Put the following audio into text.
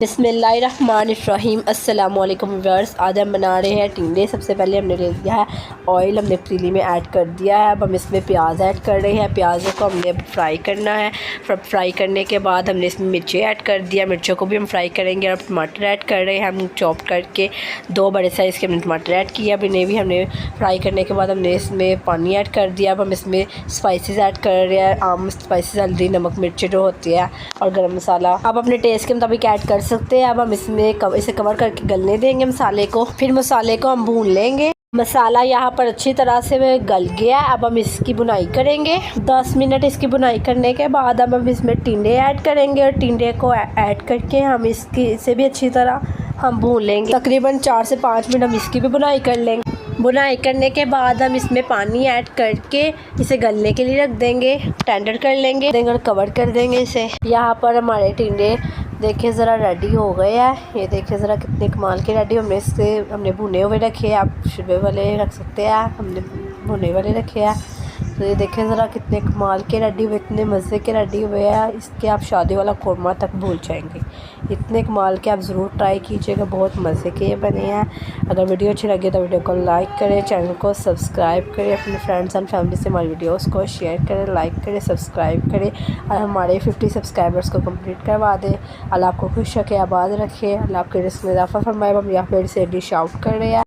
बिस्मिल्लाहिर्रहमानिर्रहीम अस्सलाम वालेकुम व्यूअर्स। आज हम बना रहे हैं टिंडे। सबसे पहले हमने ले लिया है ऑयल, हमने पतीली में ऐड कर दिया है। अब हम इसमें प्याज ऐड कर रहे हैं। प्याज़ों को हमने फ्राई करना है। फ्राई करने के बाद हमने इसमें मिर्ची ऐड कर दिया। मिर्चों को भी हम फ्राई करेंगे। और टमाटर ऐड कर रहे हैं हम चॉप करके। 2 बड़े साइज़ के हमने टमाटर ऐड किया। अब इन्हें भी हमने फ्राई करने के बाद हमने इसमें पानी ऐड कर दिया। अब हम इसमें स्पाइसेस ऐड कर रहे हैं। आम स्पाइसेस, हल्दी, नमक, मिर्ची जो होती है और गरम मसाला अब अपने टेस्ट के मुताबिक ऐड कर सकते हैं। अब हम इसमें इसे कवर करके गलने देंगे मसाले को। फिर मसाले को हम भून लेंगे। मसाला यहाँ पर अच्छी तरह से गल गया है। अब हम इसकी बुनाई करेंगे। 10 मिनट इसकी बुनाई करने के बाद अब हम इसमें टिंडे ऐड करेंगे। और टिंडे को ऐड करके हम इसे भी अच्छी तरह हम भून लेंगे। तकरीबन 4 से 5 मिनट हम इसकी भी बुनाई कर लेंगे। बुनाई करने के बाद हम इसमें पानी ऐड करके इसे गलने के लिए रख देंगे। टेंडर कर लेंगे और कवर कर देंगे इसे। यहाँ पर हमारे टिंडे देखिए ज़रा रेडी हो गए हैं। ये देखिए ज़रा कितने कमाल के रेडी। हमने भुने हुए रखे हैं। आप शुबे वाले रख सकते हैं, हमने भुने वाले रखे हैं। तो ये देखें ज़रा कितने कमाल के रेडी हुए, इतने मज़े के रेडी हुए हैं। इसके आप शादी वाला कौरमा तक भूल जाएंगे। इतने कमाल के आप ज़रूर ट्राई कीजिएगा, बहुत मज़े के बने हैं। अगर वीडियो अच्छी लगे तो वीडियो को लाइक करें, चैनल को सब्सक्राइब करें, अपने फ्रेंड्स एंड फैमिली से हमारी वीडियोस को शेयर करें, लाइक करें, सब्सक्राइब करें और हमारे 50 सब्सक्राइबर्स को कंप्लीट करवा दें। अल्लाह आपको खुश रखे, आबाद रखे, अल्लाह आपके रिस्क में इजाफा फरमाए। हम यहाँ पर से डिश आउट कर रहे हैं।